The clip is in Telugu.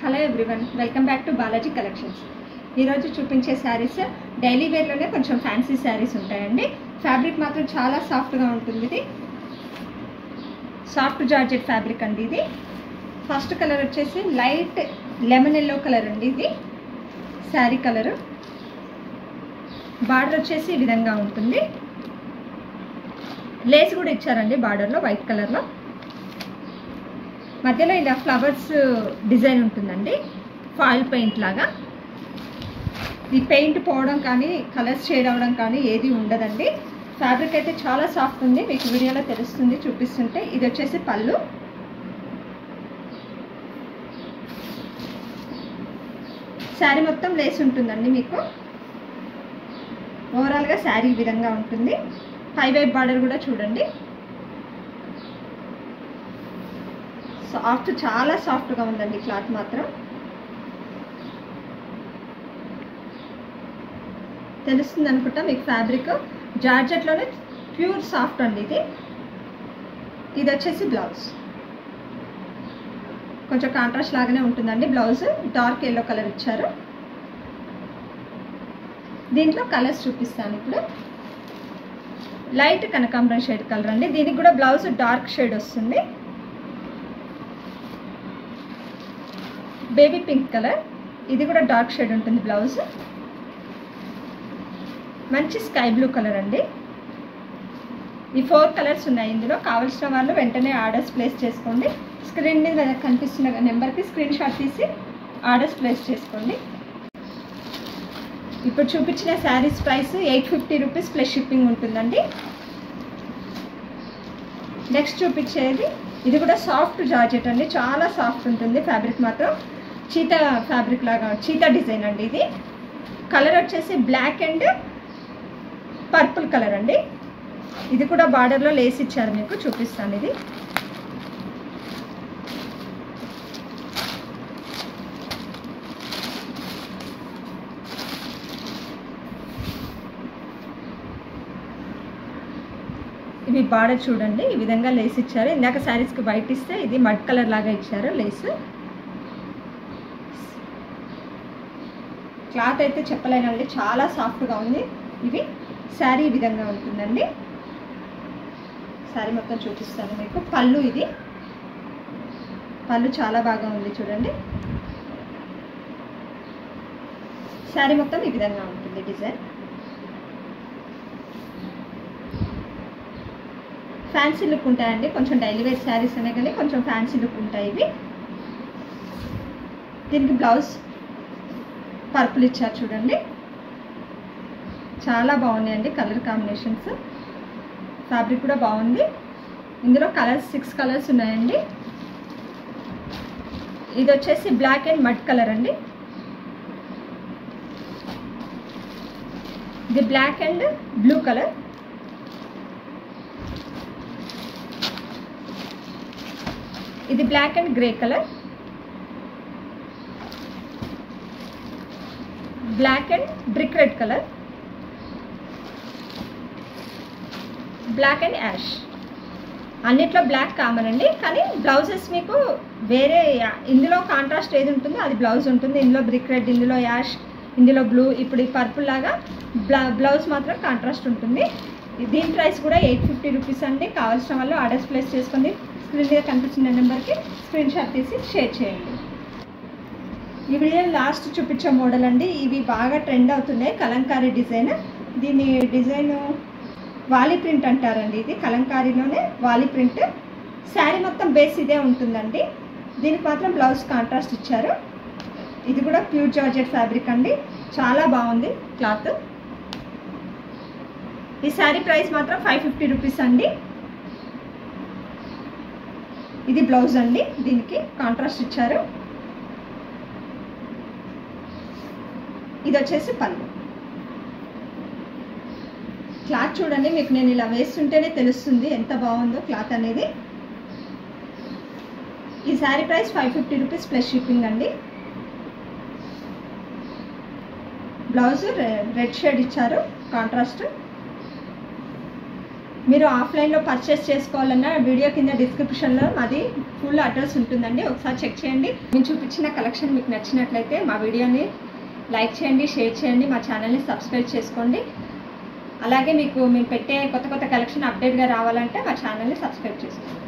Hello everyone, welcome back to Balaji collections. ఈరోజు చూపించే శారీస్ డైలీ వేర్లోనే కొంచెం ఫ్యాన్సీ శారీస్ ఉంటాయండి. ఫ్యాబ్రిక్ మాత్రం చాలా సాఫ్ట్గా ఉంటుంది. ఇది సాఫ్ట్ జార్జెట్ ఫ్యాబ్రిక్ అండి. ఇది ఫస్ట్ కలర్ వచ్చేసి లైట్ లెమన్ ఎల్లో కలర్ అండి. ఇది శారీ కలరు. బార్డర్ వచ్చేసి ఈ విధంగా ఉంటుంది. లేస్ కూడా ఇచ్చారండి బార్డర్లో, వైట్ కలర్లో. మధ్యలో ఇలా ఫ్లవర్స్ డిజైన్ ఉంటుందండి, ఫాయిల్ పెయింట్ లాగా. ఈ పెయింట్ పోవడం కానీ కలర్స్ షేడ్ అవ్వడం కానీ ఏది ఉండదండి. ఫ్యాబ్రిక్ అయితే చాలా సాఫ్ట్ ఉంది, మీకు వీడియోలో తెలుస్తుంది చూపిస్తుంటే. ఇది వచ్చేసి పళ్ళు. శారీ మొత్తం లేస్ ఉంటుందండి మీకు. ఓవరాల్గా శారీ ఈ విధంగా ఉంటుంది. పై వైపు బార్డర్ కూడా చూడండి, సాఫ్ట్, చాలా సాఫ్ట్గా ఉందండి క్లాత్ మాత్రం. తెలుస్తుంది అనుకుంటా మీకు. ఫ్యాబ్రిక్ జార్జెట్లోనే ప్యూర్ సాఫ్ట్ అండి ఇది. ఇది వచ్చేసి బ్లౌజ్. కొంచెం కాంట్రాస్ట్ లాగానే ఉంటుందండి బ్లౌజ్. డార్క్ ఎల్లో కలర్ ఇచ్చారు. దీంట్లో కలర్స్ చూపిస్తాను ఇప్పుడు. లైట్ కనకాంబరం షేడ్ కలర్ అండి. దీనికి కూడా బ్లౌజ్ డార్క్ షేడ్ వస్తుంది. బేబీ పింక్ కలర్, ఇది కూడా డార్క్ షేడ్ ఉంటుంది బ్లౌజ్. మంచి స్కై బ్లూ కలర్ అండి. ఈ 4 కలర్స్ ఉన్నాయి ఇందులో. కావాల్సిన వాళ్ళు వెంటనే ఆర్డర్స్ ప్లేస్ చేసుకోండి. స్క్రీన్ మీద కనిపిస్తున్న నెంబర్కి స్క్రీన్ షాట్ తీసి ఆర్డర్స్ ప్లేస్ చేసుకోండి. ఇప్పుడు చూపించిన saris price 850 rupees plus shipping ఉంటుందండి. నెక్స్ట్ చూపించేది ఇది కూడా సాఫ్ట్ జార్జెట్ అండి. చాలా సాఫ్ట్ ఉంటుంది ఫ్యాబ్రిక్ మాత్రం. చీతా ఫ్యాబ్రిక్ లాగా, చీతా డిజైన్ అండి. ఇది కలర్ వచ్చేసి బ్లాక్ అండ్ పర్పుల్ కలర్ అండి. ఇది కూడా బార్డర్లో లేస్ ఇచ్చారు మీకు, చూపిస్తాను. ఇది ఇవి బార్డర్ చూడండి, ఈ విధంగా లేస్ ఇచ్చారు. ఇందాక శారీస్కి వైట్ ఇస్తే ఇది మడ్ కలర్ లాగా ఇచ్చారు లేస్. క్లాత్ అయితే చెప్పలేనండి, చాలా సాఫ్ట్గా ఉంది. ఇవి శారీ ఈ విధంగా ఉంటుందండి. శారీ మొత్తం చూపిస్తాను మీకు. పళ్ళు, ఇది పళ్ళు చాలా బాగా ఉంది చూడండి. శారీ మొత్తం ఈ విధంగా ఉంటుంది డిజైన్. ఫ్యాన్సీ లుక్ ఉంటాయండి, కొంచెం డైలీ వేర్ శారీస్ అనే కానీ కొంచెం ఫ్యాన్సీ లుక్ ఉంటాయి ఇవి. దీనికి బ్లౌజ్ పర్పుల్ ఇచ్చారు చూడండి. చాలా బాగున్నాయండి కలర్ కాంబినేషన్స్. ఫ్యాబ్రిక్ కూడా బాగుంది. ఇందులో కలర్స్ 6 కలర్స్ ఉన్నాయండి. ఇది వచ్చేసి బ్లాక్ అండ్ మడ్ కలర్ అండి. ఇది బ్లాక్ అండ్ బ్లూ కలర్. ఇది black and grey colour. Black and brick red colour. Black and ash. అన్నిట్లో బ్లాక్ కామన్ అండి, కానీ బ్లౌజెస్ మీకు వేరే. ఇందులో కాంట్రాస్ట్ ఏది ఉంటుందో అది బ్లౌజ్ ఉంటుంది. ఇందులో బ్రిక్ రెడ్, ఇందులో యాష్, ఇందులో బ్లూ. ఇప్పుడు ఈ పర్పుల్ లాగా బ్లౌజ్ మాత్రం కాంట్రాస్ట్ ఉంటుంది. దీని ప్రైస్ కూడా 850 రూపీస్ అండి. కావాల్సిన వాళ్ళు ఆర్డర్స్ ప్లేస్ చేసుకోండి. స్క్రీన్ మీద కనిపిస్తున్న నెంబర్కి స్క్రీన్ షాట్ తీసి షేర్ చేయండి. ఈ వీడియో లాస్ట్ చూపించే మోడల్ అండి. ఇవి బాగా ట్రెండ్ అవుతున్నాయి, కలంకారీ డిజైన్. దీని డిజైన్ వాలీ ప్రింట్ అంటారండి. ఇది కలంకారీలోనే వాలీ ప్రింట్. శారీ మొత్తం బేస్ ఇదే ఉంటుందండి. దీనికి మాత్రం బ్లౌజ్ కాంట్రాస్ట్ ఇచ్చారు. ఇది కూడా ప్యూర్ జార్జెట్ ఫ్యాబ్రిక్ అండి. చాలా బాగుంది క్లాత్. ఈ శారీ ప్రైస్ మాత్రం 550 రూపీస్ అండి. ఇది బ్లౌజ్ అండి, దీనికి కాంట్రాస్ట్ ఇచ్చారు. ఇది వచ్చేసి పళ్ళు. క్లాత్ చూడండి, మీకు నేను ఇలా వేస్తుంటేనే తెలుస్తుంది ఎంత బాగుందో క్లాత్ అనేది. ఈ sari price 550 rupees plus shipping అండి. బ్లౌజ్ రెడ్ షేడ్ ఇచ్చారు కాంట్రాస్ట్. మీరు ఆఫ్లైన్లో పర్చేస్ చేసుకోవాలన్నా వీడియో కింద డిస్క్రిప్షన్లో మాది ఫుల్ అడ్రస్ ఉంటుందండి, ఒకసారి చెక్ చేయండి. మేము చూపించిన కలెక్షన్ మీకు నచ్చినట్లయితే మా వీడియోని లైక్ చేయండి, షేర్ చేయండి, మా ఛానల్ని సబ్స్క్రైబ్ చేసుకోండి. అలాగే మీకు మేము పెట్టే కొత్త కొత్త కలెక్షన్ అప్డేట్గా రావాలంటే మా ఛానల్ని సబ్స్క్రైబ్ చేసుకోండి.